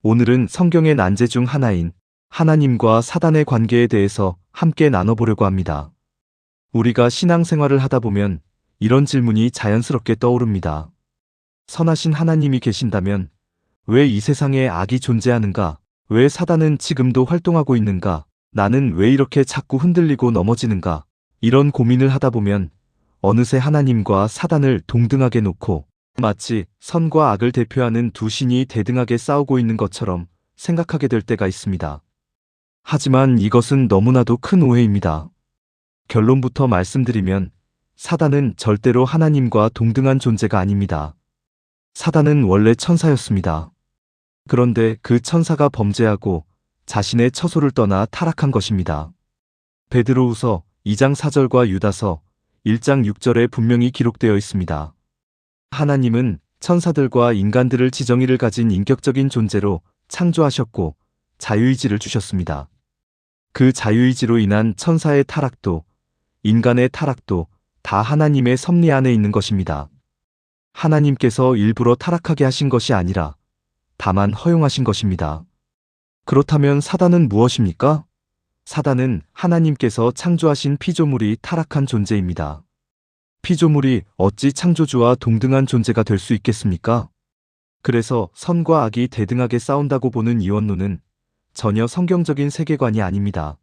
오늘은 성경의 난제 중 하나인 하나님과 사단의 관계에 대해서 함께 나눠보려고 합니다. 우리가 신앙생활을 하다 보면 이런 질문이 자연스럽게 떠오릅니다. 선하신 하나님이 계신다면 왜 이 세상에 악이 존재하는가? 왜 사단은 지금도 활동하고 있는가? 나는 왜 이렇게 자꾸 흔들리고 넘어지는가? 이런 고민을 하다 보면 어느새 하나님과 사단을 동등하게 놓고 마치 선과 악을 대표하는 두 신이 대등하게 싸우고 있는 것처럼 생각하게 될 때가 있습니다. 하지만 이것은 너무나도 큰 오해입니다. 결론부터 말씀드리면 사단은 절대로 하나님과 동등한 존재가 아닙니다. 사단은 원래 천사였습니다. 그런데 그 천사가 범죄하고 자신의 처소를 떠나 타락한 것입니다. 베드로후서 2장 4절과 유다서 1장 6절에 분명히 기록되어 있습니다. 하나님은 천사들과 인간들을 지정의를 가진 인격적인 존재로 창조하셨고 자유의지를 주셨습니다. 그 자유의지로 인한 천사의 타락도 인간의 타락도 다 하나님의 섭리 안에 있는 것입니다. 하나님께서 일부러 타락하게 하신 것이 아니라 다만 허용하신 것입니다. 그렇다면 사단은 무엇입니까? 사단은 하나님께서 창조하신 피조물이 타락한 존재입니다. 피조물이 어찌 창조주와 동등한 존재가 될 수 있겠습니까? 그래서 선과 악이 대등하게 싸운다고 보는 이원론은 전혀 성경적인 세계관이 아닙니다.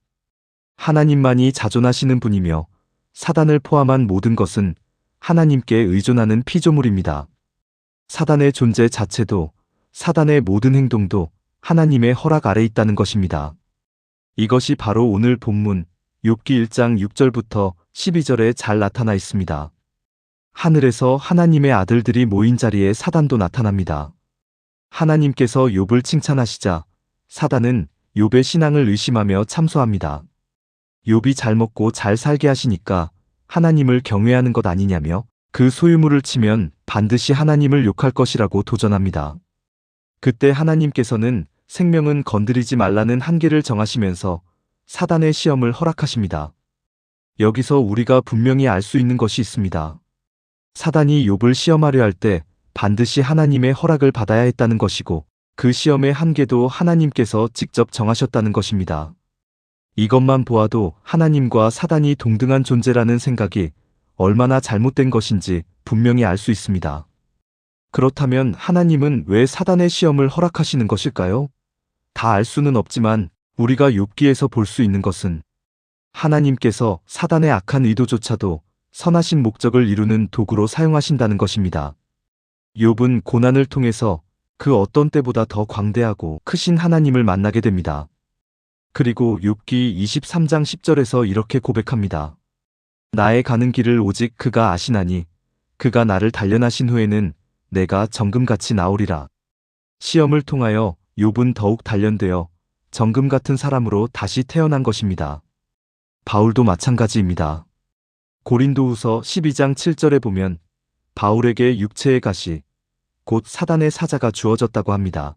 하나님만이 자존하시는 분이며 사단을 포함한 모든 것은 하나님께 의존하는 피조물입니다. 사단의 존재 자체도 사단의 모든 행동도 하나님의 허락 아래 있다는 것입니다. 이것이 바로 오늘 본문 욥기 1장 6절부터 12절에 잘 나타나 있습니다. 하늘에서 하나님의 아들들이 모인 자리에 사단도 나타납니다. 하나님께서 욥을 칭찬하시자 사단은 욥의 신앙을 의심하며 참소합니다. 욥이 잘 먹고 잘 살게 하시니까 하나님을 경외하는 것 아니냐며 그 소유물을 치면 반드시 하나님을 욕할 것이라고 도전합니다. 그때 하나님께서는 생명은 건드리지 말라는 한계를 정하시면서 사단의 시험을 허락하십니다. 여기서 우리가 분명히 알 수 있는 것이 있습니다. 사단이 욥을 시험하려 할 때 반드시 하나님의 허락을 받아야 했다는 것이고 그 시험의 한계도 하나님께서 직접 정하셨다는 것입니다. 이것만 보아도 하나님과 사단이 동등한 존재라는 생각이 얼마나 잘못된 것인지 분명히 알 수 있습니다. 그렇다면 하나님은 왜 사단의 시험을 허락하시는 것일까요? 다 알 수는 없지만 우리가 욥기에서 볼 수 있는 것은 하나님께서 사단의 악한 의도조차도 선하신 목적을 이루는 도구로 사용하신다는 것입니다. 욥은 고난을 통해서 그 어떤 때보다 더 광대하고 크신 하나님을 만나게 됩니다. 그리고 욥기 23장 10절에서 이렇게 고백합니다. 나의 가는 길을 오직 그가 아시나니 그가 나를 단련하신 후에는 내가 정금같이 나오리라. 시험을 통하여 욥은 더욱 단련되어 정금 같은 사람으로 다시 태어난 것입니다. 바울도 마찬가지입니다. 고린도후서 12장 7절에 보면 바울에게 육체의 가시, 곧 사단의 사자가 주어졌다고 합니다.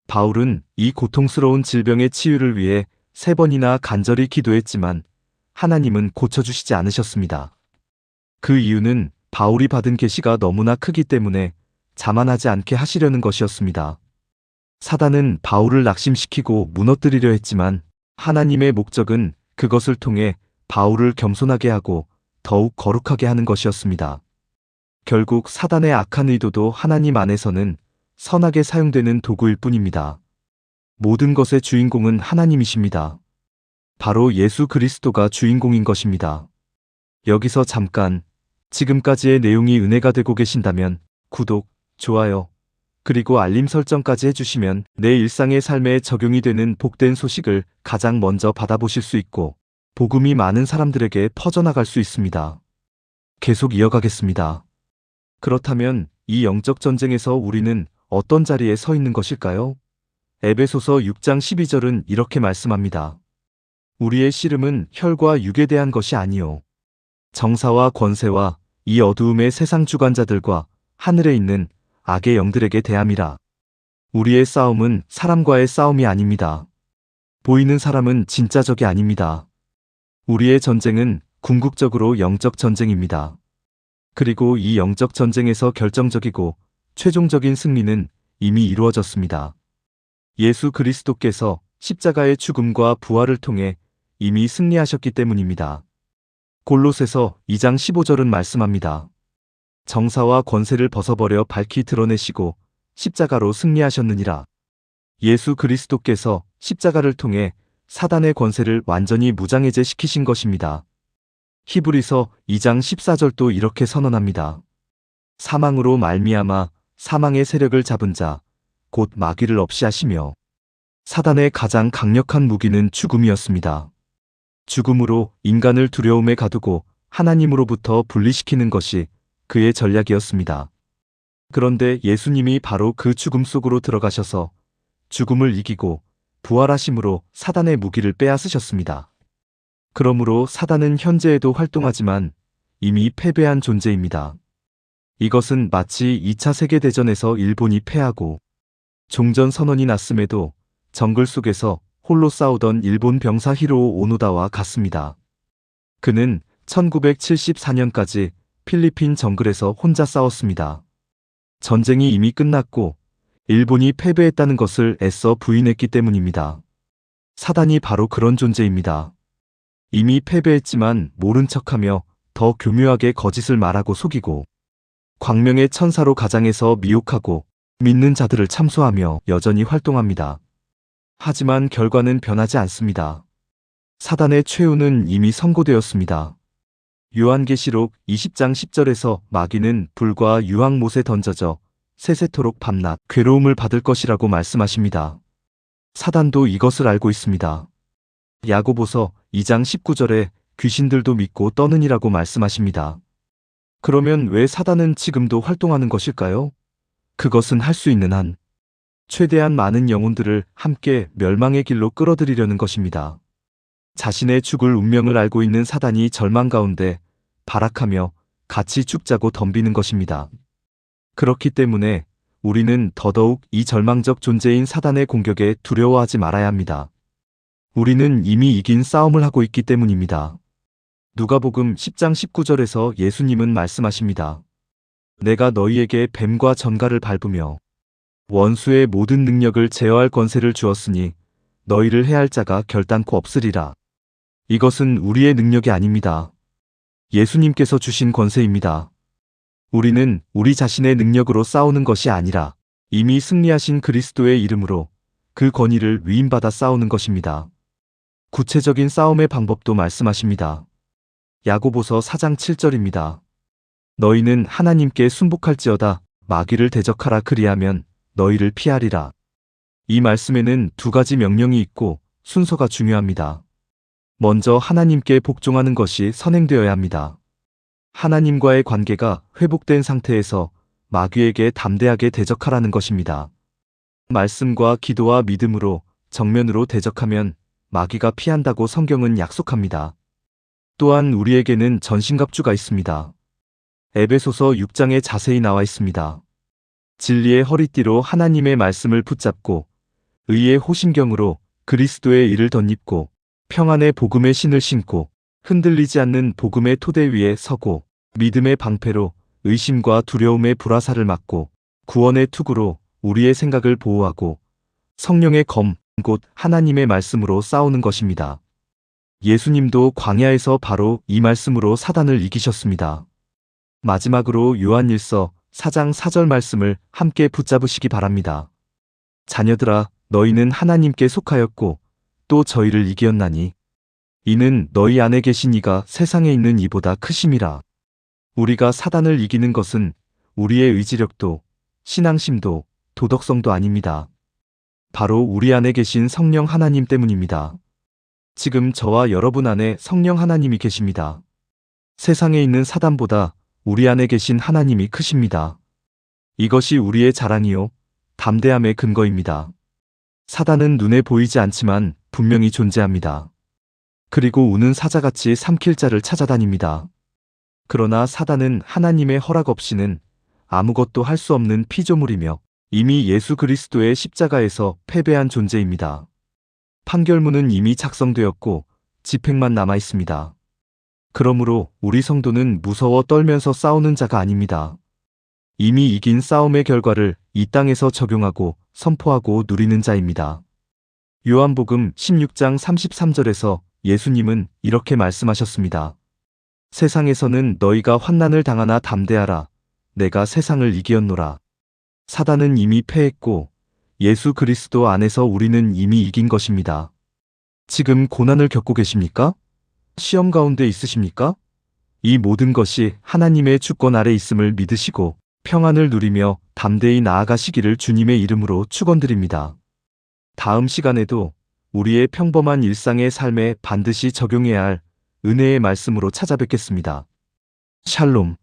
바울은 이 고통스러운 질병의 치유를 위해 3번이나 간절히 기도했지만 하나님은 고쳐주시지 않으셨습니다. 그 이유는 바울이 받은 계시가 너무나 크기 때문에 자만하지 않게 하시려는 것이었습니다. 사단은 바울을 낙심시키고 무너뜨리려 했지만 하나님의 목적은 그것을 통해 바울을 겸손하게 하고 더욱 거룩하게 하는 것이었습니다. 결국 사단의 악한 의도도 하나님 안에서는 선하게 사용되는 도구일 뿐입니다. 모든 것의 주인공은 하나님이십니다. 바로 예수 그리스도가 주인공인 것입니다. 여기서 잠깐 지금까지의 내용이 은혜가 되고 계신다면 구독, 좋아요, 그리고 알림 설정까지 해주시면 내 일상의 삶에 적용이 되는 복된 소식을 가장 먼저 받아보실 수 있고 복음이 많은 사람들에게 퍼져나갈 수 있습니다. 계속 이어가겠습니다. 그렇다면 이 영적 전쟁에서 우리는 어떤 자리에 서 있는 것일까요? 에베소서 6장 12절은 이렇게 말씀합니다. 우리의 씨름은 혈과 육에 대한 것이 아니요 정사와 권세와 이 어두움의 세상 주관자들과 하늘에 있는 악의 영들에게 대함이라. 우리의 싸움은 사람과의 싸움이 아닙니다. 보이는 사람은 진짜 적이 아닙니다. 우리의 전쟁은 궁극적으로 영적 전쟁입니다. 그리고 이 영적 전쟁에서 결정적이고 최종적인 승리는 이미 이루어졌습니다. 예수 그리스도께서 십자가의 죽음과 부활을 통해 이미 승리하셨기 때문입니다. 골로새서 2장 15절은 말씀합니다. 정사와 권세를 벗어버려 밝히 드러내시고 십자가로 승리하셨느니라. 예수 그리스도께서 십자가를 통해 사단의 권세를 완전히 무장해제시키신 것입니다. 히브리서 2장 14절도 이렇게 선언합니다. 사망으로 말미암아 사망의 세력을 잡은 자, 곧 마귀를 없이 하시며 사단의 가장 강력한 무기는 죽음이었습니다. 죽음으로 인간을 두려움에 가두고 하나님으로부터 분리시키는 것이 그의 전략이었습니다. 그런데 예수님이 바로 그 죽음 속으로 들어가셔서 죽음을 이기고 부활하심으로 사단의 무기를 빼앗으셨습니다. 그러므로 사단은 현재에도 활동하지만 이미 패배한 존재입니다. 이것은 마치 2차 세계대전에서 일본이 패하고 종전선언이 났음에도 정글 속에서 홀로 싸우던 일본 병사 히로오 오노다와 같습니다. 그는 1974년까지 필리핀 정글에서 혼자 싸웠습니다. 전쟁이 이미 끝났고 일본이 패배했다는 것을 애써 부인했기 때문입니다. 사단이 바로 그런 존재입니다. 이미 패배했지만 모른 척하며 더 교묘하게 거짓을 말하고 속이고 광명의 천사로 가장해서 미혹하고 믿는 자들을 참소하며 여전히 활동합니다. 하지만 결과는 변하지 않습니다. 사단의 최후는 이미 선고되었습니다. 요한계시록 20장 10절에서 마귀는 불과 유황못에 던져져 세세토록 밤낮 괴로움을 받을 것이라고 말씀하십니다. 사단도 이것을 알고 있습니다. 야고보서 2장 19절에 귀신들도 믿고 떠느니라고 말씀하십니다. 그러면 왜 사단은 지금도 활동하는 것일까요? 그것은 할 수 있는 한 최대한 많은 영혼들을 함께 멸망의 길로 끌어들이려는 것입니다. 자신의 죽을 운명을 알고 있는 사단이 절망 가운데 발악하며 같이 죽자고 덤비는 것입니다. 그렇기 때문에 우리는 더더욱 이 절망적 존재인 사단의 공격에 두려워하지 말아야 합니다. 우리는 이미 이긴 싸움을 하고 있기 때문입니다. 누가복음 10장 19절에서 예수님은 말씀하십니다. 내가 너희에게 뱀과 전갈을 밟으며 원수의 모든 능력을 제어할 권세를 주었으니 너희를 해할 자가 결단코 없으리라. 이것은 우리의 능력이 아닙니다. 예수님께서 주신 권세입니다. 우리는 우리 자신의 능력으로 싸우는 것이 아니라 이미 승리하신 그리스도의 이름으로 그 권위를 위임받아 싸우는 것입니다. 구체적인 싸움의 방법도 말씀하십니다. 야고보서 4장 7절입니다. 너희는 하나님께 순복할지어다 마귀를 대적하라 그리하면 너희를 피하리라. 이 말씀에는 두 가지 명령이 있고 순서가 중요합니다. 먼저 하나님께 복종하는 것이 선행되어야 합니다. 하나님과의 관계가 회복된 상태에서 마귀에게 담대하게 대적하라는 것입니다. 말씀과 기도와 믿음으로 정면으로 대적하면 마귀가 피한다고 성경은 약속합니다. 또한 우리에게는 전신갑주가 있습니다. 에베소서 6장에 자세히 나와 있습니다. 진리의 허리띠로 하나님의 말씀을 붙잡고 의의 호심경으로 그리스도의 일을 덧입고 평안의 복음의 신을 신고 흔들리지 않는 복음의 토대 위에 서고 믿음의 방패로 의심과 두려움의 불화살을 막고 구원의 투구로 우리의 생각을 보호하고 성령의 검, 곧 하나님의 말씀으로 싸우는 것입니다. 예수님도 광야에서 바로 이 말씀으로 사단을 이기셨습니다. 마지막으로 요한일서 4장 4절 말씀을 함께 붙잡으시기 바랍니다. 자녀들아, 너희는 하나님께 속하였고 또 저희를 이기었나니 이는 너희 안에 계신 이가 세상에 있는 이보다 크심이라. 우리가 사단을 이기는 것은 우리의 의지력도 신앙심도 도덕성도 아닙니다. 바로 우리 안에 계신 성령 하나님 때문입니다. 지금 저와 여러분 안에 성령 하나님이 계십니다. 세상에 있는 사단보다 우리 안에 계신 하나님이 크십니다. 이것이 우리의 자랑이요 담대함의 근거입니다. 사단은 눈에 보이지 않지만 분명히 존재합니다. 그리고 우는 사자같이 삼킬 자를 찾아다닙니다. 그러나 사단은 하나님의 허락 없이는 아무것도 할 수 없는 피조물이며 이미 예수 그리스도의 십자가에서 패배한 존재입니다. 판결문은 이미 작성되었고 집행만 남아 있습니다. 그러므로 우리 성도는 무서워 떨면서 싸우는 자가 아닙니다. 이미 이긴 싸움의 결과를 이 땅에서 적용하고 선포하고 누리는 자입니다. 요한복음 16장 33절에서 예수님은 이렇게 말씀하셨습니다. 세상에서는 너희가 환난을 당하나 담대하라. 내가 세상을 이기었노라. 사단은 이미 패했고 예수 그리스도 안에서 우리는 이미 이긴 것입니다. 지금 고난을 겪고 계십니까? 시험 가운데 있으십니까? 이 모든 것이 하나님의 주권 아래 있음을 믿으시고 평안을 누리며 담대히 나아가시기를 주님의 이름으로 축원드립니다. 다음 시간에도 우리의 평범한 일상의 삶에 반드시 적용해야 할 은혜의 말씀으로 찾아뵙겠습니다. 샬롬.